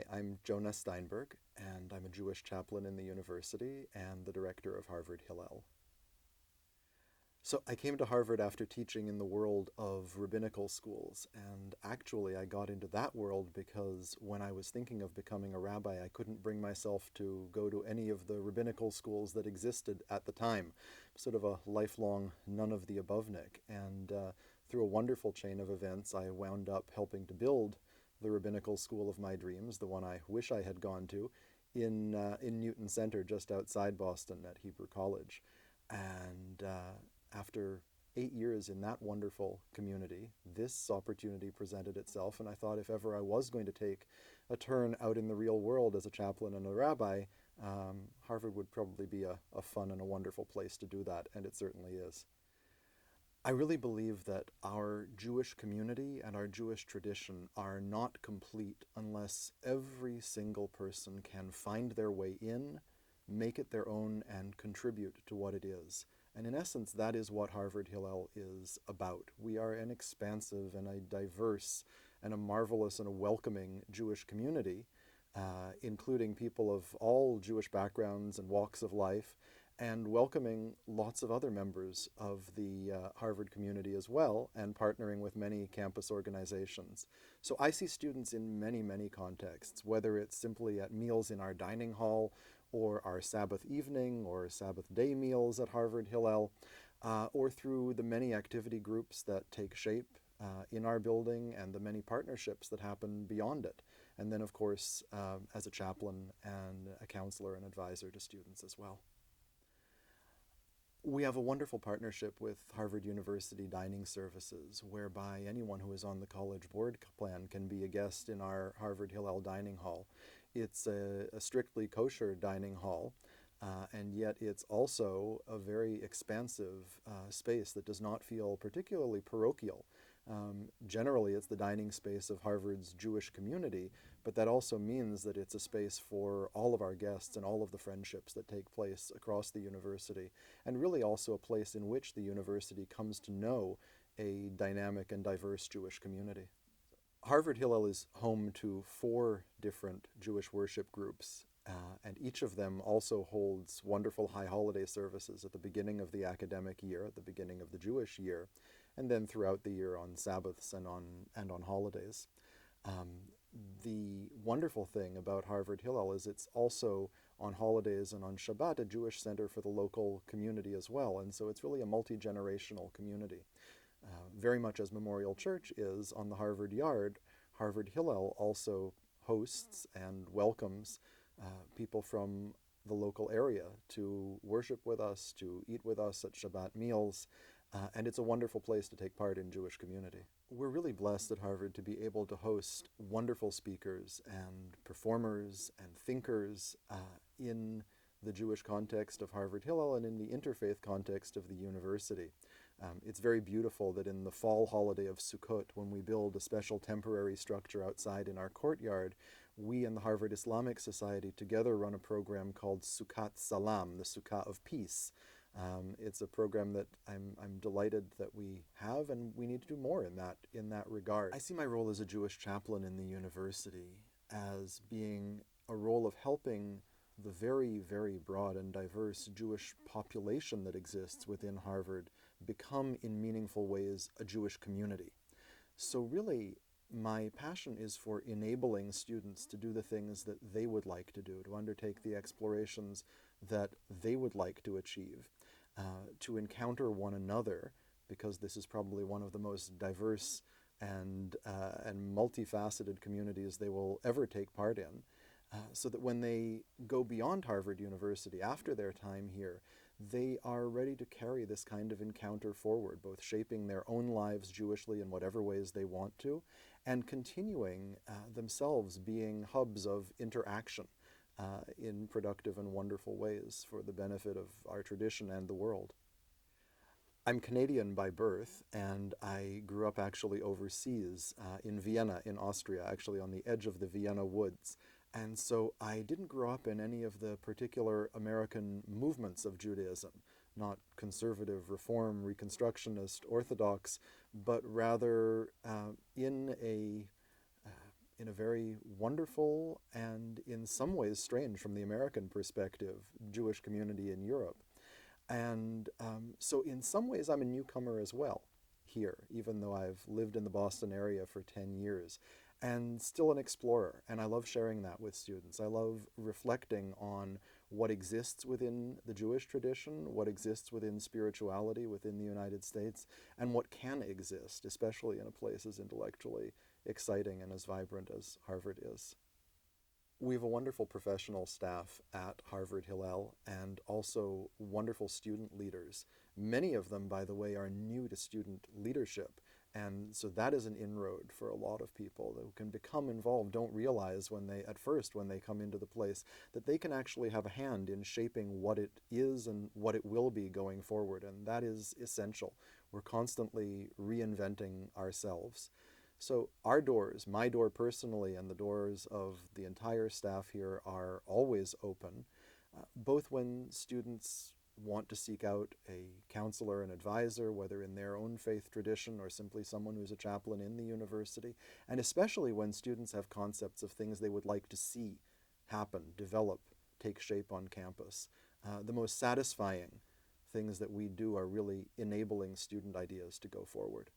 Hi, I'm Jonah Steinberg, and I'm a Jewish chaplain in the university and the director of Harvard Hillel. So I came to Harvard after teaching in the world of rabbinical schools, and actually I got into that world because when I was thinking of becoming a rabbi, I couldn't bring myself to go to any of the rabbinical schools that existed at the time. Sort of a lifelong none of the abovenik, and through a wonderful chain of events, I wound up helping to build the rabbinical school of my dreams, the one I wish I had gone to, in Newton Center, just outside Boston at Hebrew College. And after 8 years in that wonderful community, this opportunity presented itself, and I thought if ever I was going to take a turn out in the real world as a chaplain and a rabbi, Harvard would probably be a fun and a wonderful place to do that, and it certainly is. I really believe that our Jewish community and our Jewish tradition are not complete unless every single person can find their way in, make it their own, and contribute to what it is. And in essence, that is what Harvard Hillel is about. We are an expansive and a diverse and a marvelous and a welcoming Jewish community, including people of all Jewish backgrounds and walks of life, and welcoming lots of other members of the Harvard community as well, and partnering with many campus organizations. So I see students in many, many contexts, whether it's simply at meals in our dining hall, or our Sabbath evening or Sabbath day meals at Harvard Hillel, or through the many activity groups that take shape in our building and the many partnerships that happen beyond it. And then, of course, as a chaplain and a counselor and advisor to students as well. We have a wonderful partnership with Harvard University Dining Services, whereby anyone who is on the college board plan can be a guest in our Harvard Hillel dining hall. It's a strictly kosher dining hall, and yet it's also a very expansive space that does not feel particularly parochial. Generally, it's the dining space of Harvard's Jewish community, but that also means that it's a space for all of our guests and all of the friendships that take place across the university, and really also a place in which the university comes to know a dynamic and diverse Jewish community. Harvard Hillel is home to 4 different Jewish worship groups, and each of them also holds wonderful high holiday services at the beginning of the academic year, at the beginning of the Jewish year, and then throughout the year on Sabbaths and on holidays. The wonderful thing about Harvard Hillel is it's also on holidays and on Shabbat a Jewish center for the local community as well, and so it's really a multi-generational community. Very much as Memorial Church is on the Harvard Yard, Harvard Hillel also hosts and welcomes people from the local area to worship with us, to eat with us at Shabbat meals, and it's a wonderful place to take part in Jewish community. We're really blessed at Harvard to be able to host wonderful speakers and performers and thinkers in the Jewish context of Harvard Hillel and in the interfaith context of the university. It's very beautiful that in the fall holiday of Sukkot, when we build a special temporary structure outside in our courtyard, we and the Harvard Islamic Society together run a program called Sukkot Salam, the Sukkah of Peace. It's a program that I'm delighted that we have, and we need to do more in that regard. I see my role as a Jewish chaplain in the university as being a role of helping the very, very broad and diverse Jewish population that exists within Harvard become in meaningful ways a Jewish community. So really, my passion is for enabling students to do the things that they would like to do, to undertake the explorations that they would like to achieve, to encounter one another, because this is probably one of the most diverse and multifaceted communities they will ever take part in, so that when they go beyond Harvard University after their time here, they are ready to carry this kind of encounter forward, both shaping their own lives Jewishly in whatever ways they want to, and continuing themselves being hubs of interaction in productive and wonderful ways for the benefit of our tradition and the world. I'm Canadian by birth, and I grew up actually overseas in Vienna, in Austria, actually on the edge of the Vienna woods. And so I didn't grow up in any of the particular American movements of Judaism, not conservative, reform, reconstructionist, orthodox, but rather in in a very wonderful and in some ways strange from the American perspective Jewish community in Europe. And so in some ways I'm a newcomer as well here, even though I've lived in the Boston area for 10 years, and still an explorer. And I love sharing that with students. I love reflecting on what exists within the Jewish tradition, what exists within spirituality within the United States, and what can exist, especially in a place as intellectually exciting and as vibrant as Harvard is. We have a wonderful professional staff at Harvard Hillel and also wonderful student leaders. Many of them, by the way, are new to student leadership. And so that is an inroad for a lot of people who can become involved, don't realize at first when they come into the place, that they can actually have a hand in shaping what it is and what it will be going forward. And that is essential. We're constantly reinventing ourselves. So our doors, my door personally and the doors of the entire staff here, are always open, both when students want to seek out a counselor and advisor, whether in their own faith tradition or simply someone who's a chaplain in the university, and especially when students have concepts of things they would like to see happen, develop, take shape on campus. The most satisfying things that we do are really enabling student ideas to go forward.